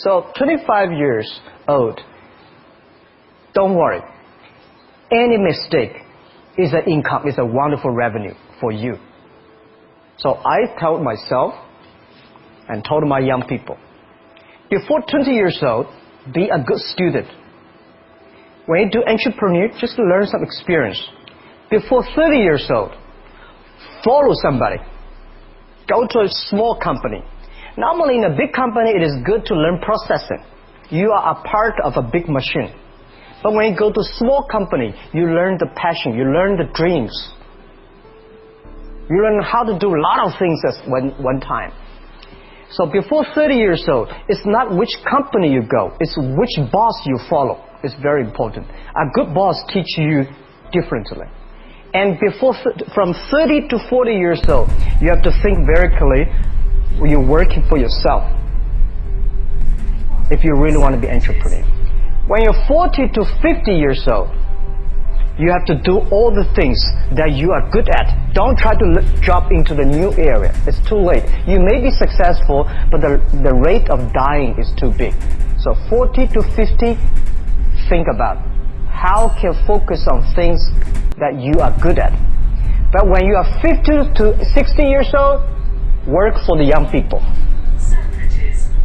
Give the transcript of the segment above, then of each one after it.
So 25 years old, don't worry. Any mistake is an income, is a wonderful revenue for you. So I told myself and told my young people, before 20 years old, be a good student. When you do entrepreneur, just learn some experience. Before 30 years old, follow somebody. Go to a small company. Normally in a big company, it is good to learn processing. You are a part of a big machine. But when you go to a small company, you learn the passion, you learn the dreams. You learn how to do a lot of things at one time. So before 30 years old, it's not which company you go, it's which boss you follow. It's very important. A good boss teaches you differently. And from 30 to 40 years old, you have to think very clearly when you're working for yourself. If you really want to be an entrepreneur. When you're 40 to 50 years old, you have to do all the things that you are good at. Don't try to drop into the new area. It's too late. You may be successful, but the rate of dying is too big. So 40 to 50, think about how can focus on things that you are good at. But when you are 50 to 60 years old, work for the young people.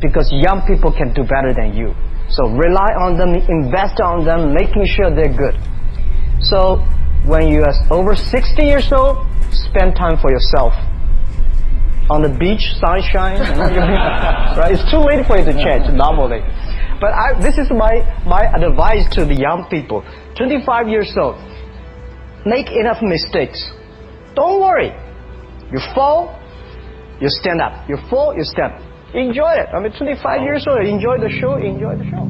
Because young people can do better than you. So rely on them, invest on them, making sure they're good. So when you are over 60 years old, spend time for yourself. On the beach, sunshine, right? It's too late for you to change normally. But this is my advice to the young people. 25 years old, make enough mistakes. Don't worry. You fall, you stand up. You fall, you stand up. Enjoy it. I mean, 25 years old, enjoy the show, enjoy the show.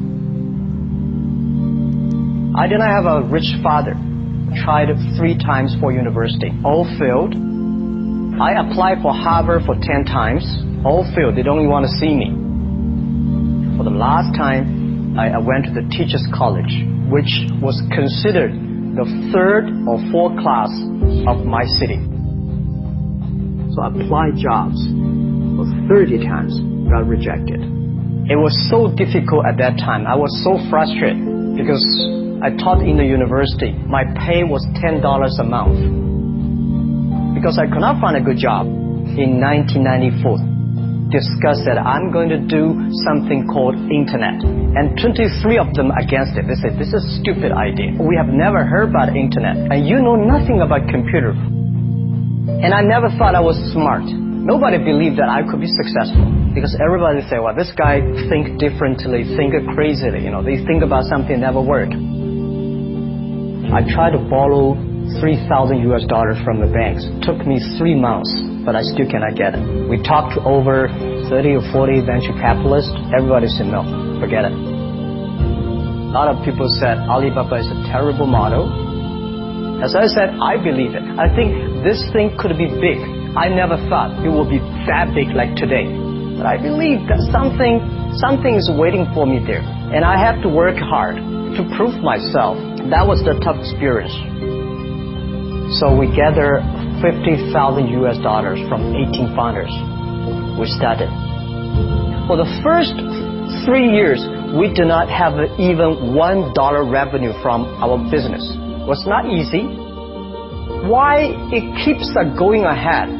I didn't have a rich father. Tried 3 times for university. All failed. I applied for Harvard for 10 times. All failed. They don't even want to see me. For the last time, I went to the teacher's college, which was considered the 3rd or 4th class of my city. So I applied jobs for 30 times, got rejected. It was so difficult at that time. I was so frustrated because I taught in the university. My pay was $10 a month. Because I could not find a good job in 1994. Discussed that I'm going to do something called internet. And 23 of them against it. They said, this is a stupid idea. We have never heard about internet. And you know nothing about computer. And I never thought I was smart. Nobody believed that I could be successful. Because everybody say, well, this guy think differently, think crazily. You know, they think about something that never worked. I tried to borrow $3,000 from the banks. Took me 3 months, but I still cannot get it. We talked to over 30 or 40 venture capitalists. Everybody said, no, forget it. A lot of people said Alibaba is a terrible model. As I said, I believe it. I think this thing could be big. I never thought it would be that big like today. But I believe that something is waiting for me there. And I have to work hard to prove myself. That was the tough experience. So we gathered $50,000 from 18 founders. We started. For the first 3 years, we did not have even $1 revenue from our business. It was not easy. Why it keeps going ahead,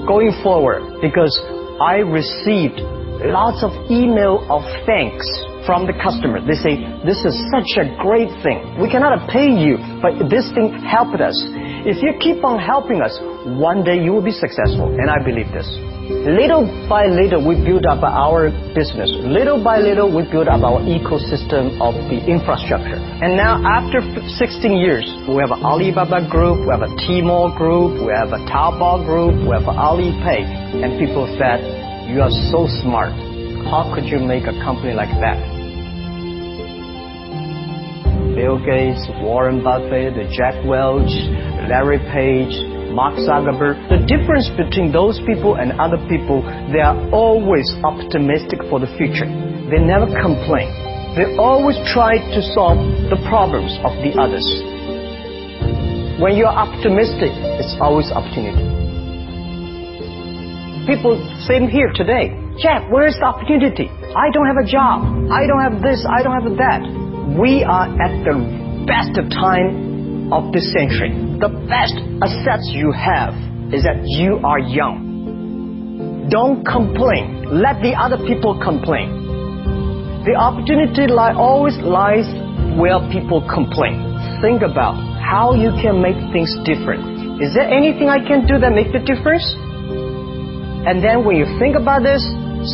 going forward? Because I received lots of email of thanks from the customer. They say, this is such a great thing. We cannot pay you, but this thing helped us. If you keep on helping us, one day you will be successful. And I believe this. Little by little, we build up our business. Little by little, we build up our ecosystem of the infrastructure. And now, after 16 years, we have an Alibaba group, we have a Tmall group, we have a Taobao group, we have an Alipay. And people said, you are so smart. How could you make a company like that? Bill Gates, Warren Buffett, Jack Welch, Larry Page, Mark Zuckerberg. The difference between those people and other people, they are always optimistic for the future. They never complain. They always try to solve the problems of the others. When you are optimistic, it's always opportunity. People, same here today. Jeff, where is the opportunity? I don't have a job. I don't have this. I don't have that. We are at the best time of this century. The best assets you have is that you are young. Don't complain. Let the other people complain. The opportunity always lies where people complain. Think about how you can make things different. Is there anything I can do that makes a difference? And then when you think about this,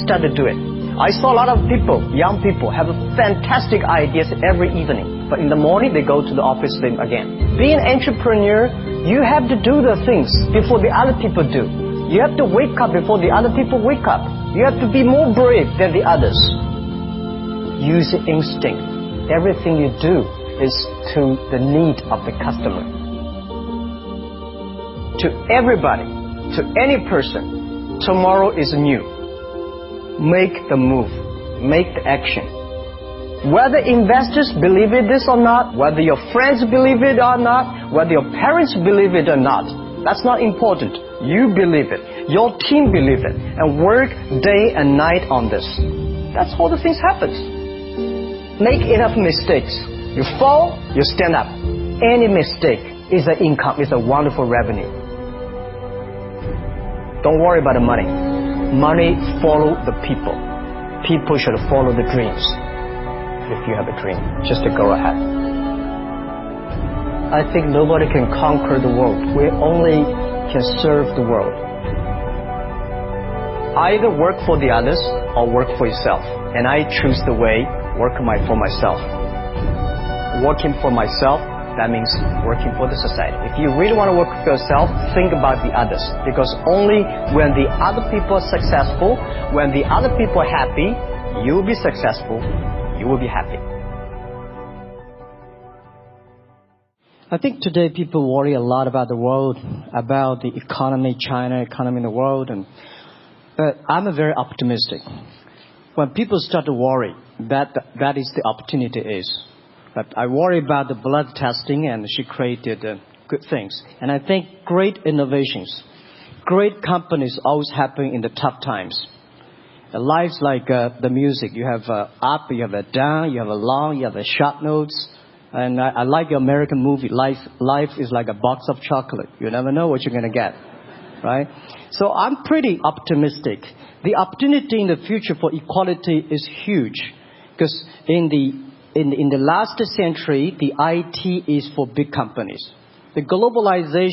start to do it. I saw a lot of people, young people, have fantastic ideas every evening. But in the morning, they go to the office again. Being an entrepreneur, you have to do the things before the other people do. You have to wake up before the other people wake up. You have to be more brave than the others. Use instinct. Everything you do is to the need of the customer. To everybody, to any person, tomorrow is new. Make the move. Make the action. Whether investors believe it this or not, whether your friends believe it or not, whether your parents believe it or not, that's not important. You believe it. Your team believe it. And work day and night on this. That's how the things happens. Make enough mistakes. You fall, you stand up. Any mistake is an income, is a wonderful revenue. Don't worry about the money. Money follow the people. People should follow the dreams. If you have a dream, just to go ahead. I think nobody can conquer the world. We only can serve the world. Either work for the others or work for yourself. And I choose the way work for myself. Working for myself, that means working for the society. If you really want to work for yourself, think about the others. Because only when the other people are successful, when the other people are happy, you will be successful, you will be happy. I think today people worry a lot about the world, about the economy, China, economy in the world. But I'm very optimistic. When people start to worry, that is the opportunity is. But I worry about the blood testing, and she created good things. And I think great innovations, great companies always happen in the tough times. Life's like the music. You have up, you have a down, you have a long, you have a short notes. And I like the American movie. Life is like a box of chocolate. You never know what you're going to get, right? So I'm pretty optimistic. The opportunity in the future for equality is huge, because in the last century, the IT is for big companies. The globalization